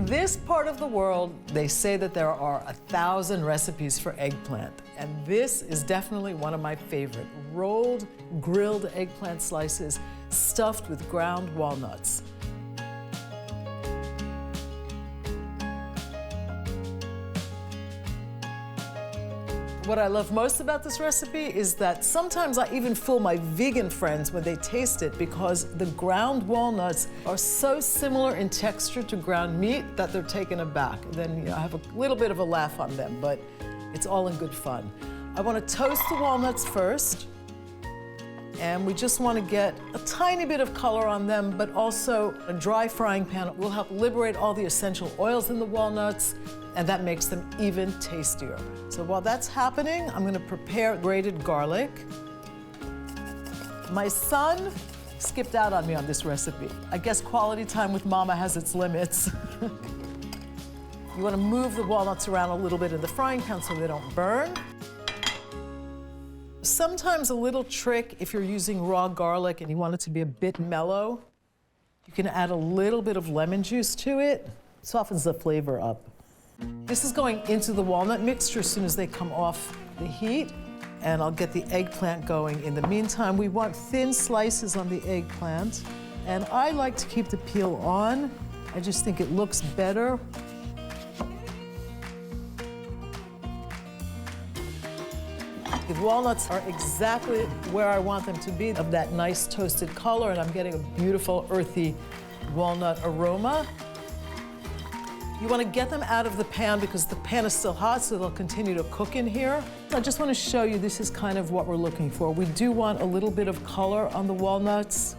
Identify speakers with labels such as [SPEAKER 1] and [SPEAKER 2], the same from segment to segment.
[SPEAKER 1] this part of the world, they say that there are 1,000 recipes for eggplant, and this is definitely one of my favorite. Rolled, grilled eggplant slices stuffed with ground walnuts. What I love most about this recipe is that sometimes I even fool my vegan friends when they taste it because the ground walnuts are so similar in texture to ground meat that they're taken aback. Then I have a little bit of a laugh on them, but it's all in good fun. I want to toast the walnuts first, and we just want to get a tiny bit of color on them, but also a dry frying pan will help liberate all the essential oils in the walnuts, and that makes them even tastier. So while that's happening, I'm gonna prepare grated garlic. My son skipped out on me on this recipe. I guess quality time with mama has its limits. You wanna move the walnuts around a little bit in the frying pan so they don't burn. Sometimes a little trick, if you're using raw garlic and you want it to be a bit mellow, you can add a little bit of lemon juice to it. Softens the flavor up. This is going into the walnut mixture as soon as they come off the heat, and I'll get the eggplant going. In the meantime, we want thin slices on the eggplant, and I like to keep the peel on. I just think it looks better. The walnuts are exactly where I want them to be, of that nice toasted color, and I'm getting a beautiful earthy walnut aroma. You want to get them out of the pan because the pan is still hot, so they'll continue to cook in here. I just want to show you this is kind of what we're looking for. We do want a little bit of color on the walnuts.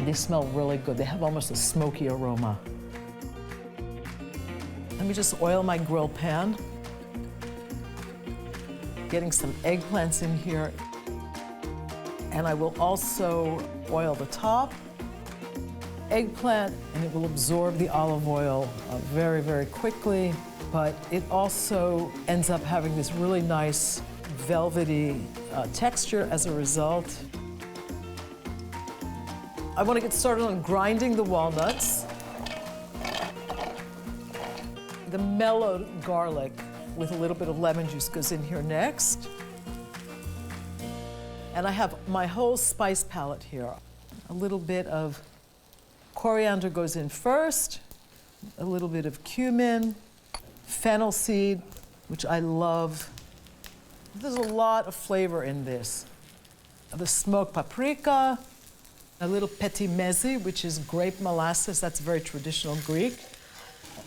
[SPEAKER 1] They smell really good. They have almost a smoky aroma. Let me just oil my grill pan. Getting some eggplants in here. And I will also oil the top. Eggplant, and it will absorb the olive oil very, very quickly, but it also ends up having this really nice velvety texture as a result. I want to get started on grinding the walnuts. The mellowed garlic with a little bit of lemon juice goes in here next. And I have my whole spice palette here. A little bit of coriander goes in first, a little bit of cumin, fennel seed, which I love. There's a lot of flavor in this. The smoked paprika, a little petimezi, which is grape molasses. That's very traditional Greek.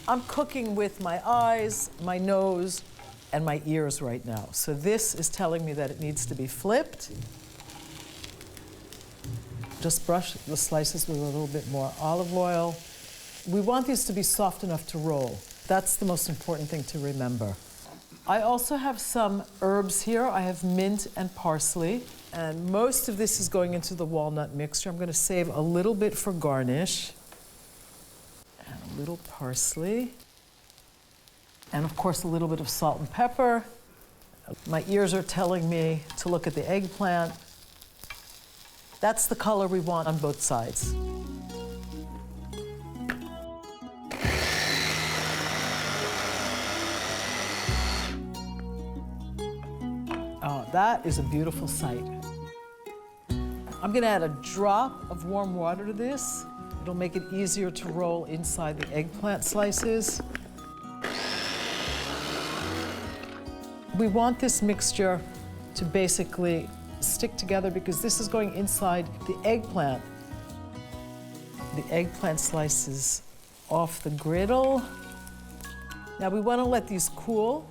[SPEAKER 1] I'm cooking with my eyes, my nose, and my ears right now. So this is telling me that it needs to be flipped. Just brush the slices with a little bit more olive oil. We want these to be soft enough to roll. That's the most important thing to remember. I also have some herbs here. I have mint and parsley, and most of this is going into the walnut mixture. I'm going to save a little bit for garnish. And a little parsley. And of course, a little bit of salt and pepper. My ears are telling me to look at the eggplant. That's the color we want on both sides. Oh, that is a beautiful sight. I'm gonna add a drop of warm water to this. It'll make it easier to roll inside the eggplant slices. We want this mixture to basically stick together because this is going inside the eggplant. The eggplant slices off the griddle. Now we want to let these cool.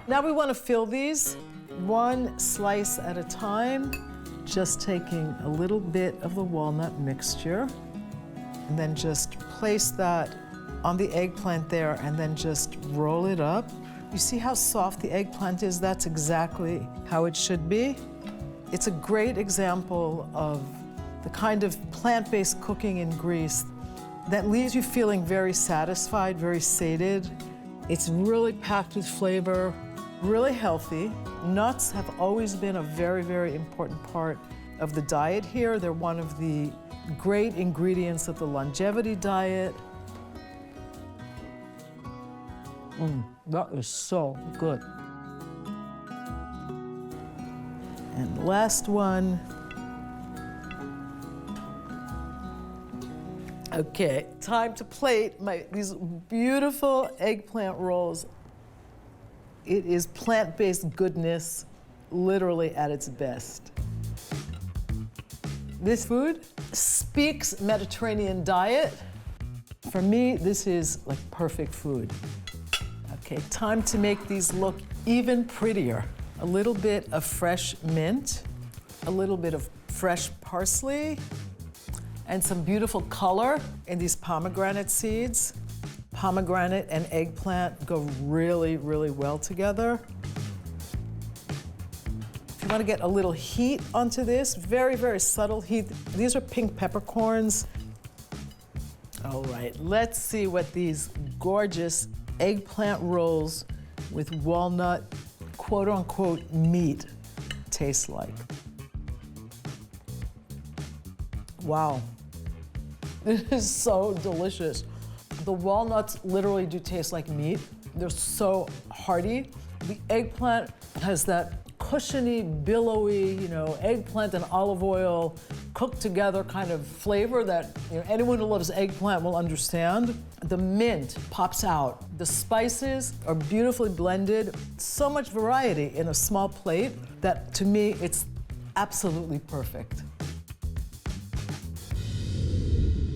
[SPEAKER 1] Now we want to fill these one slice at a time, just taking a little bit of the walnut mixture. And then just place that on the eggplant there and then just roll it up. You see how soft the eggplant is? That's exactly how it should be. It's a great example of the kind of plant-based cooking in Greece that leaves you feeling very satisfied, very sated. It's really packed with flavor. Really healthy. Nuts have always been a very, very important part of the diet here. They're one of the great ingredients of the longevity diet. That is so good. And last one. Okay, time to plate these beautiful eggplant rolls. It is plant-based goodness, literally at its best. This food speaks Mediterranean diet. For me, this is like perfect food. Okay, time to make these look even prettier. A little bit of fresh mint, a little bit of fresh parsley, and some beautiful color in these pomegranate seeds. Pomegranate and eggplant go really, really well together. If you want to get a little heat onto this, very, very subtle heat. These are pink peppercorns. All right, let's see what these gorgeous eggplant rolls with walnut, quote unquote, meat taste like. Wow, this is so delicious. The walnuts literally do taste like meat. They're so hearty. The eggplant has that cushiony, billowy, eggplant and olive oil cooked together kind of flavor that anyone who loves eggplant will understand. The mint pops out. The spices are beautifully blended. So much variety in a small plate that, to me, it's absolutely perfect.